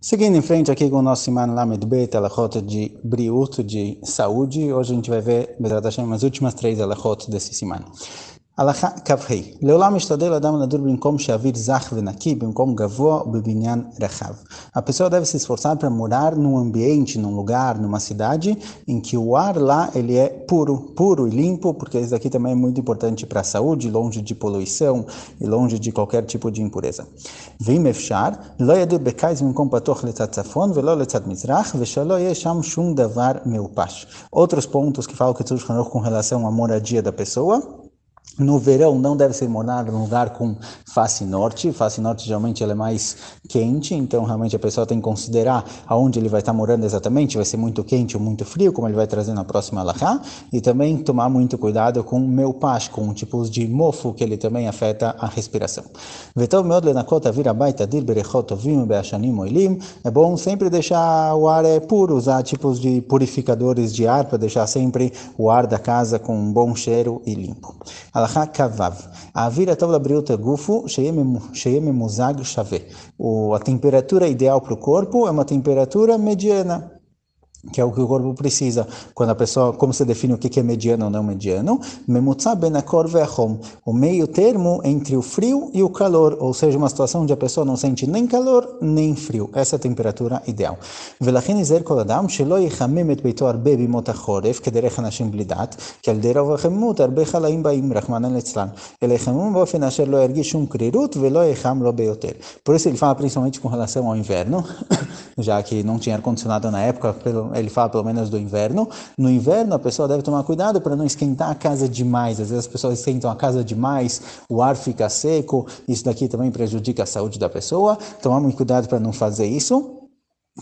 Seguindo em frente aqui com o nosso Siman Lamed Bet, alachot de Briut, de saúde, hoje a gente vai ver, Bezrat Hashem, as últimas três alachot desse Siman. הלכה כ"ה לעולם משתדל אדם לדור במקום שאוויר זך ונקי, במקום גבוה ובבניין רחב. A pessoa deve se esforçar para morar num ambiente, num lugar, numa cidade em que o ar lá ele é puro e limpo, porque isso daqui também é muito importante para a saúde, longe de poluição e longe de qualquer tipo de impureza. ואם אפשר, לא ידור בקיץ במקום פתוח לצד צפון ולא לצד מזרח, ושלא יהיה שם שום דבר מעופש. Outros pontos que falam que com relação à moradia da pessoa. No verão não deve ser morar num lugar com face norte. Face norte geralmente ela é mais quente, então realmente a pessoa tem que considerar aonde ele vai estar morando exatamente, vai ser muito quente ou muito frio, como ele vai trazer na próxima alahá, e também tomar muito cuidado com meupach, com tipos de mofo que ele também afeta a respiração. É bom sempre deixar o ar puro, usar tipos de purificadores de ar para deixar sempre o ar da casa com um bom cheiro e limpo. הלכה כ"ו, האוויר הטוב לבריאות הגוף הוא שיהיה ממוזג שווה. A temperatura ideal para o corpo é uma temperatura mediana, que é o que o corpo precisa. Quando a pessoa, como se define o que é mediano ou não mediano? Memutza ben akor ve'achom, o meio termo entre o frio e o calor, ou seja, uma situação onde a pessoa não sente nem calor nem frio. Essa é a temperatura ideal. ולכן יזהר כל אדם שלא יחמם את ביתו הרבה בימות החורף, כדרך אנשים בלי דת, כי על דרך וחמות הרבה חלאים באים, רחמנא ליצלן, אלא יחמום באופן אשר לא ירגיש שום קרירות ולא יחם לו ביותר. Por isso ele fala principalmente com relação ao inverno, já que não tinha ar-condicionado na época, ele fala pelo menos do inverno. No inverno a pessoa deve tomar cuidado para não esquentar a casa demais. Às vezes as pessoas esquentam a casa demais, o ar fica seco, isso daqui também prejudica a saúde da pessoa. Tomar muito cuidado para não fazer isso,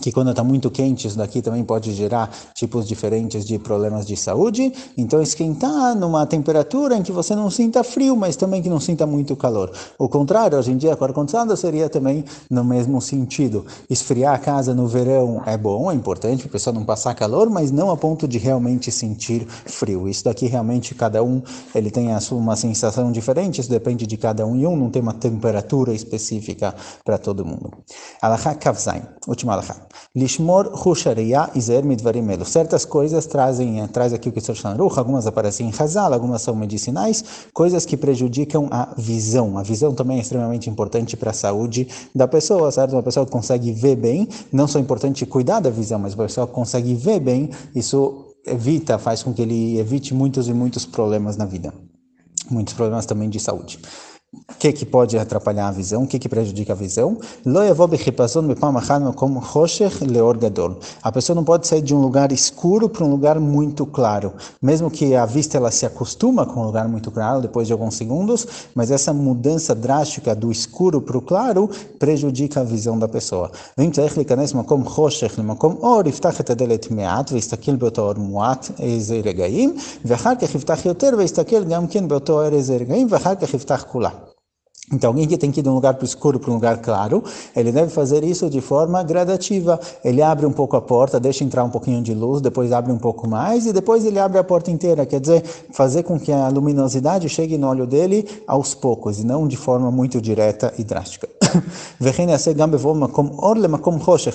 que quando está muito quente, isso daqui também pode gerar tipos diferentes de problemas de saúde. Então esquentar numa temperatura em que você não sinta frio, mas também que não sinta muito calor. O contrário, hoje em dia com ar-condicionado seria também no mesmo sentido. Esfriar a casa no verão é bom, é importante para a pessoa não passar calor, mas não a ponto de realmente sentir frio. Isso daqui realmente cada um ele tem uma sensação diferente, isso depende de cada um e um, não tem uma temperatura específica para todo mundo. Alahá Kavzain, última alahá. Lishmor Husharia Izer Midvarim Elo. Certas coisas traz aqui o que o Shulchan Aruch, algumas aparecem em Hazal, algumas são medicinais, coisas que prejudicam a visão. A visão também é extremamente importante para a saúde da pessoa, certo? Uma pessoa que consegue ver bem, não só é importante cuidar da visão, mas uma pessoa que consegue ver bem, isso faz com que ele evite muitos e muitos problemas na vida. Muitos problemas também de saúde. O que pode atrapalhar a visão? O que prejudica a visão? A pessoa não pode sair de um lugar escuro para um lugar muito claro. Mesmo que a vista ela se acostuma com um lugar muito claro depois de alguns segundos, mas essa mudança drástica do escuro para o claro prejudica a visão da pessoa. Então, alguém que tem que ir de um lugar para o escuro para um lugar claro, ele deve fazer isso de forma gradativa. Ele abre um pouco a porta, deixa entrar um pouquinho de luz, depois abre um pouco mais e depois ele abre a porta inteira. Quer dizer, fazer com que a luminosidade chegue no olho dele aos poucos e não de forma muito direta e drástica.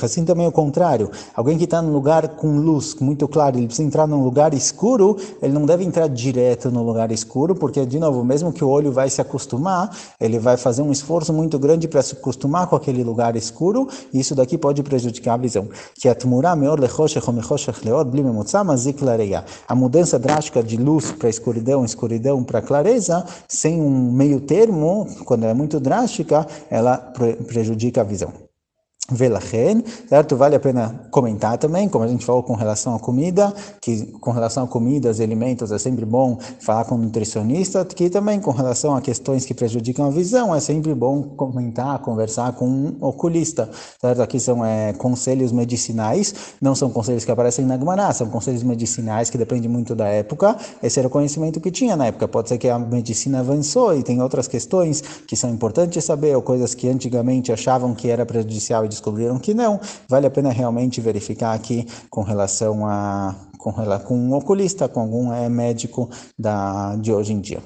Assim também é o contrário. Alguém que está num lugar com luz muito claro, ele precisa entrar num lugar escuro, ele não deve entrar direto no lugar escuro, porque, de novo, mesmo que o olho vai se acostumar, ele vai fazer um esforço muito grande para se acostumar com aquele lugar escuro, e isso daqui pode prejudicar a visão. A mudança drástica de luz para escuridão para clareza, sem um meio termo, quando é muito drástica, ela prejudica a visão. Velachem, certo? Vale a pena comentar também, como a gente falou com relação à comida, que com relação a comidas e alimentos é sempre bom falar com um nutricionista, que também com relação a questões que prejudicam a visão é sempre bom comentar, conversar com um oculista, certo? Aqui são conselhos medicinais, não são conselhos que aparecem na Gemara, são conselhos medicinais que dependem muito da época. Esse era o conhecimento que tinha na época, pode ser que a medicina avançou e tem outras questões que são importantes saber, ou coisas que antigamente achavam que era prejudicial e descobriram que não. Vale a pena realmente verificar aqui com relação com um oculista, com algum médico de hoje em dia.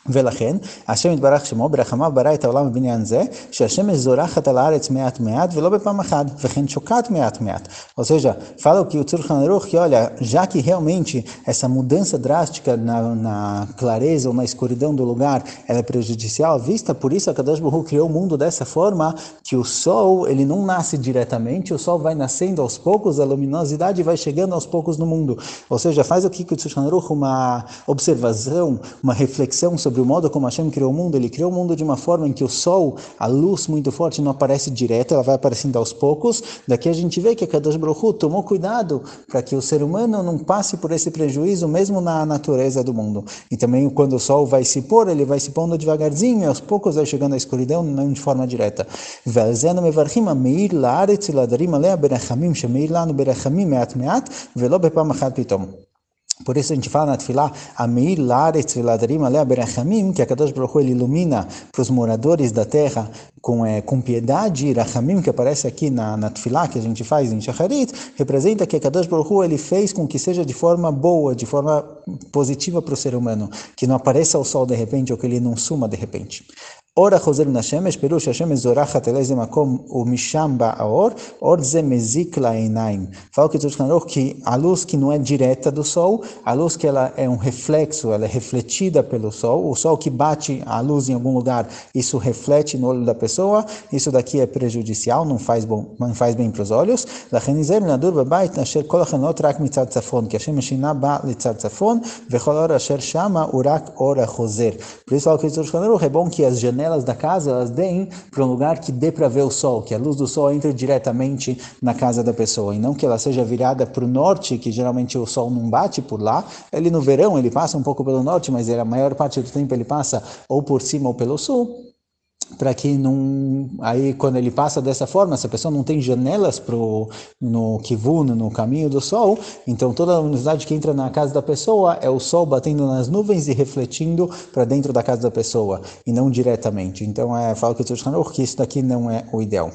ולכן, השם יתברך שמו ברחמיו ברא את העולם בבניין זה, שהשמש זורחת על הארץ מעט מעט ולא בפעם אחת, וכן chocate מעט מעט. Ou seja, fala que o Tzulchan Aruch que olha, já que realmente essa mudança drástica na clareza ou na escuridão do lugar, ela é prejudicial à vista, por isso a Kadosh Baruch Hu criou o mundo dessa forma, que o sol, ele não nasce diretamente, o sol vai nascendo aos poucos, a luminosidade vai chegando aos poucos no mundo. Ou seja, faz aqui que o Tzulchan Aruch uma observação, uma reflexão sobre o modo como Hashem criou o mundo. Ele criou o mundo de uma forma em que o sol, a luz muito forte, não aparece direto, ela vai aparecendo aos poucos. Daqui a gente vê que a Kadosh Baruch Hu tomou cuidado para que o ser humano não passe por esse prejuízo, mesmo na natureza do mundo. E também quando o sol vai se pôr, ele vai se pondo devagarzinho, e aos poucos vai chegando a escuridão, não de forma direta. ועל מברכים המאיר לארץ ולעדרים עליה ברחמים, שמאיר לנו ברחמים מעט מעט, ולא בפעם אחת פתאום. Por isso a gente fala na Tefilá, Ameir Laaretz Veladarim Alea Berachamim, que a Kadosh Baruch Hu ele ilumina para os moradores da terra com piedade, Rachamim, que aparece aqui na Tefilá, que a gente faz em Shacharit, representa que a Kadosh Baruch Hu ele fez com que seja de forma boa, de forma positiva para o ser humano, que não apareça o sol de repente ou que ele não suma de repente. אור החוזר מן השמש, פירוש השמש זורחת אל איזה מקום ומשם בא האור, אור זה מזיק לעיניים. Fala que Tzulchan Aruch que a luz que não é direta do sol, a luz que ela é um reflexo, ela é refletida pelo sol, o sol que bate a luz em algum lugar, isso reflete no olho da pessoa, isso daqui é prejudicial, não faz bem para os olhos. לכן נזהר נדור בבית אשר כל החלונות רק מצד צפון, כי השמש שינה בא לצד צפון, וכל אור אשר שמה הוא רק אור החוזר. Por isso fala que Tzulchan Aruch é bom que as janelas da casa, elas deem para um lugar que dê para ver o sol, que a luz do sol entre diretamente na casa da pessoa, e não que ela seja virada para o norte, que geralmente o sol não bate por lá. Ele no verão, ele passa um pouco pelo norte, mas a maior parte do tempo ele passa ou por cima ou pelo sul, para que não... Aí, quando ele passa dessa forma, se a pessoa não tem janelas no kivun, no caminho do sol, então toda a luminosidade que entra na casa da pessoa é o sol batendo nas nuvens e refletindo para dentro da casa da pessoa, e não diretamente. Então, fala que isso daqui não é o ideal.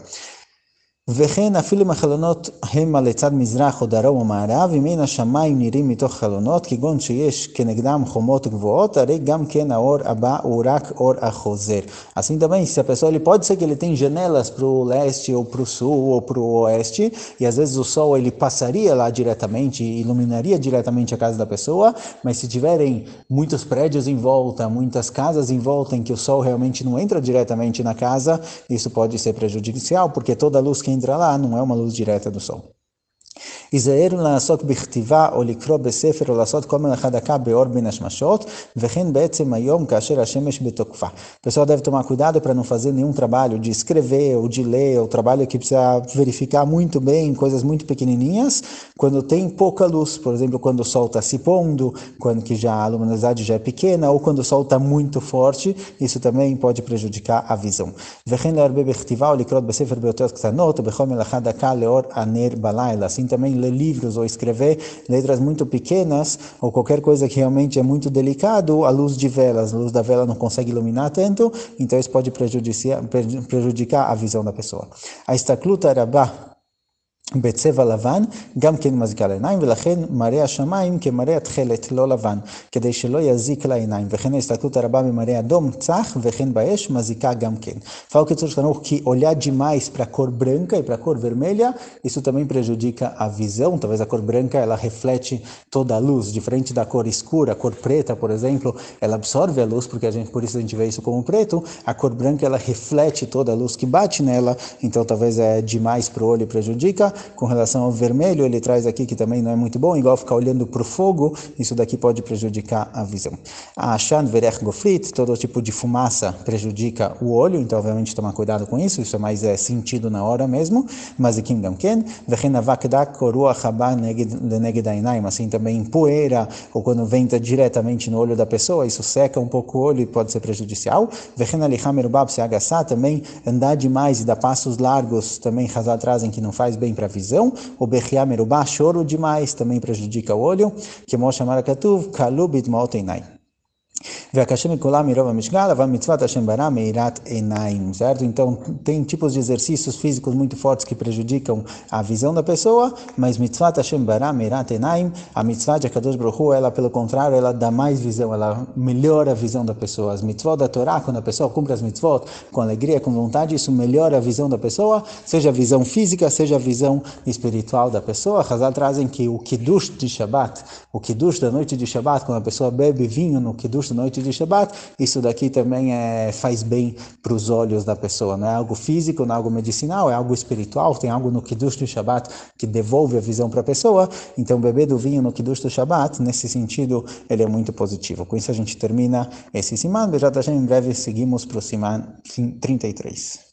וכן אפילו אם החלונות הם לצד מזרח או דרום או מערב, אם אין השמיים נראים מתוך חלונות, כגון שיש כנגדם חומות גבוהות, הרי גם כן האור הבא הוא רק אור החוזר. Assim também, se a pessoa, ele pode ser que ele tem janelas para o leste ou para o sul ou para o oeste, e às vezes o sol ele passaria lá diretamente, iluminaria diretamente a casa da pessoa, mas se tiverem muitos prédios em volta, muitas casas em volta em que o sol realmente não entra diretamente na casa, isso pode ser prejudicial, porque toda a luz que entra lá não é uma luz direta do sol. היזהר לעסוק בכתיבה או לקרוא בספר או לעשות כל מלאכה דקה באור בין השמשות, וכן בעצם היום כאשר השמש בתוקפה. O pessoal deve tomar cuidado para não fazer nenhum trabalho de escrever ou de ler, ou trabalho que precisa verificar muito bem, coisas muito pequenininhas, quando tem pouca luz, por exemplo, quando o sol está se pondo, quando que já a luminosidade já é pequena, ou quando o sol está muito forte, isso também pode prejudicar a visão. וכן להרבה בכתיבה או לקרוא בספר באותיות קטנות, או בכל מלאכה דקה לאור הנר בלילה. Assim também ler livros ou escrever letras muito pequenas ou qualquer coisa que realmente é muito delicado, a luz de velas, a luz da vela não consegue iluminar tanto, então isso pode prejudicar a visão da pessoa. A הסתכלות הרבה בצבע לבן, גם כן מזיקה לעיניים, ולכן מראה השמיים כמראה התכלת, לא לבן, כדי שלא יזיק לעיניים, וכן ההסתכלות הרבה במראה אדום צח, וכן באש מזיקה גם כן. Fala que Tzulchan Aruch que olhar demais para a cor branca e para a cor vermelha, isso também prejudica a visão. Talvez a cor branca ela reflete toda a luz, diferente da cor escura. A cor preta, por exemplo, ela absorve a luz, porque por isso a gente vê isso como preto. A cor branca ela reflete toda a luz que bate nela, então talvez é demais para o olho e prejudica. Com relação ao vermelho, ele traz aqui que também não é muito bom, igual ficar olhando para o fogo, isso daqui pode prejudicar a visão. A Ashan Verech Gofrit, todo tipo de fumaça prejudica o olho, então obviamente tomar cuidado com isso é mais sentido na hora mesmo. Mazikim Gamken, Vechen Avak Dak Ruach Haba Leneged Ainaim, assim também poeira, ou quando venta diretamente no olho da pessoa, isso seca um pouco o olho e pode ser prejudicial. Vechen Alicham Merubab Se Agassá, também andar demais e dar passos largos, também Hazal trazem que não faz bem para a visão. O Bechiá Merubá, choro demais, também prejudica o olho. Que Moshe Marakatuv, Kalubit Maoteinai. Certo? Então, tem tipos de exercícios físicos muito fortes que prejudicam a visão da pessoa, mas mitzvat Hashem bara meirat enaim, a mitzvah de Akadosh Baruch Hu, ela, pelo contrário, ela dá mais visão, ela melhora a visão da pessoa. As mitzvot da Torá, quando a pessoa cumpre as mitzvot com alegria, com vontade, isso melhora a visão da pessoa, seja a visão física, seja a visão espiritual da pessoa. Hazal trazem que o Kiddush de Shabbat, o Kiddush da noite de Shabbat, quando a pessoa bebe vinho no Kiddush da noite de Shabbat, isso daqui também faz bem para os olhos da pessoa. Não é algo físico, não é algo medicinal, é algo espiritual, tem algo no Kiddush do Shabbat que devolve a visão para a pessoa. Então, beber do vinho no Kiddush do Shabbat, nesse sentido, ele é muito positivo. Com isso a gente termina esse Siman. Bejat Hashem, em breve seguimos para o Siman 33.